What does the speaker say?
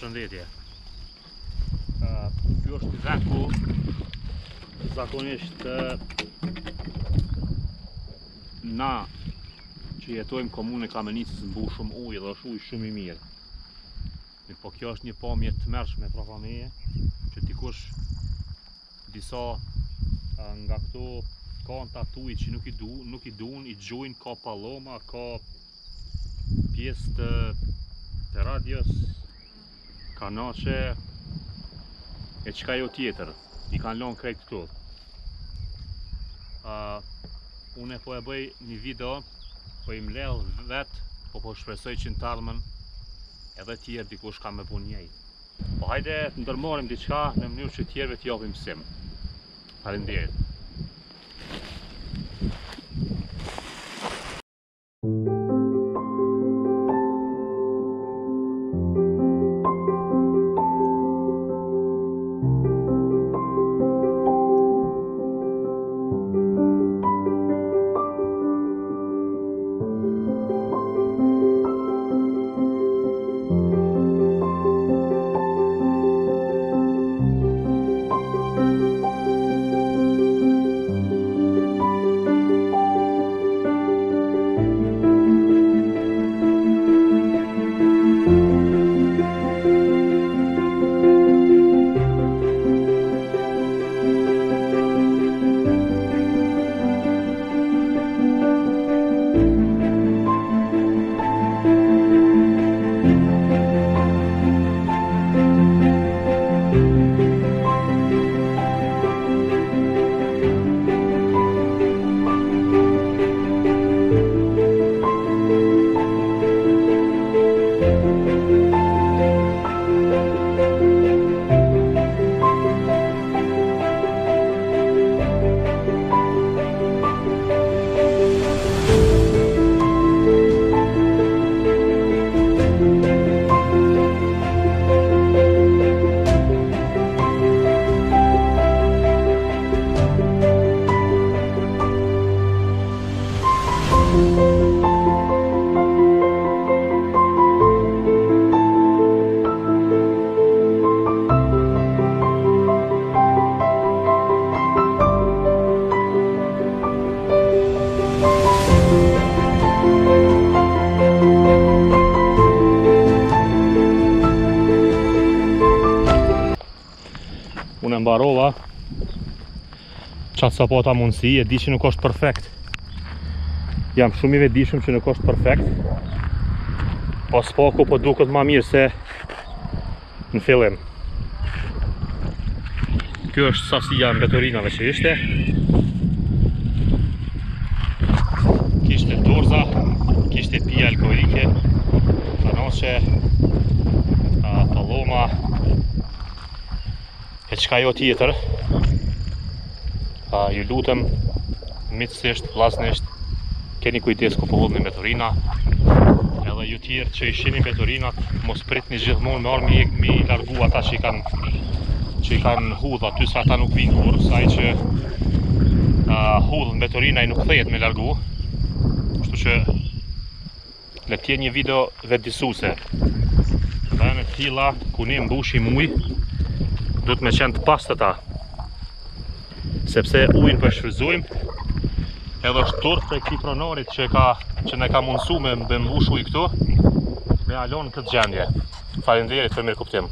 Përshëndetje. Ky është vend ku zakonisht na që jetojmë komunë e Kamenicës mbu shumë ujë dhe është ujë shumë i mirë. Po kjo është një pamje të tmerrshme prafa meje, që dikush disa nga këto kanta të ujit që nuk i duan, i gjujnë, ka palloma, ka pjesë të radios, kanaçe e çka jo tjetër, i kanë lënë krejt këtu. Unë po e bëj një video, po i mbledh vet, po shpresoj që në të ardhmen edhe tjerë dikush ka me pun njej. Po hajde të ndërmarrim diçka në mënyrë që tjerëve t'i japim mësim. Faleminderit. Unë mbarova qatë sapata mundësi, e di që nuk është perfekt. Jam shumë i vetëdijshëm që nuk është perfekt, po s'paku po duket ma mirë se në fillim. Kjo është sasia mbetorinave që ishte. Kishte dorza, kishte pija alkoholike, kanaçe, palloma, e çka jo tjetër. Ju lutem, miqësisht, vllazërisht, keni kujdes ku po hodhni mbetorina. Edhe ju tjerë që i shihni mbetorinat, mos pritni gjithmonë me armë mi largu ata që i kanë hudh aty, sa ata nuk vinë kur, sa ai që hudh mbetorina i nuk kthehet me largu. Kështu që le të jetë një video vetëdijsuese. Vende të tilla ku ne mbushim ujë, duhet me qenë të pastëta, sepse ujin po e shfrytëzojmë, edhe është turp prej këtij pronarit që ne ka mundësu me mbush ujë këtu, me alon këtë gjendje. Faleminderit për mirëkuptim.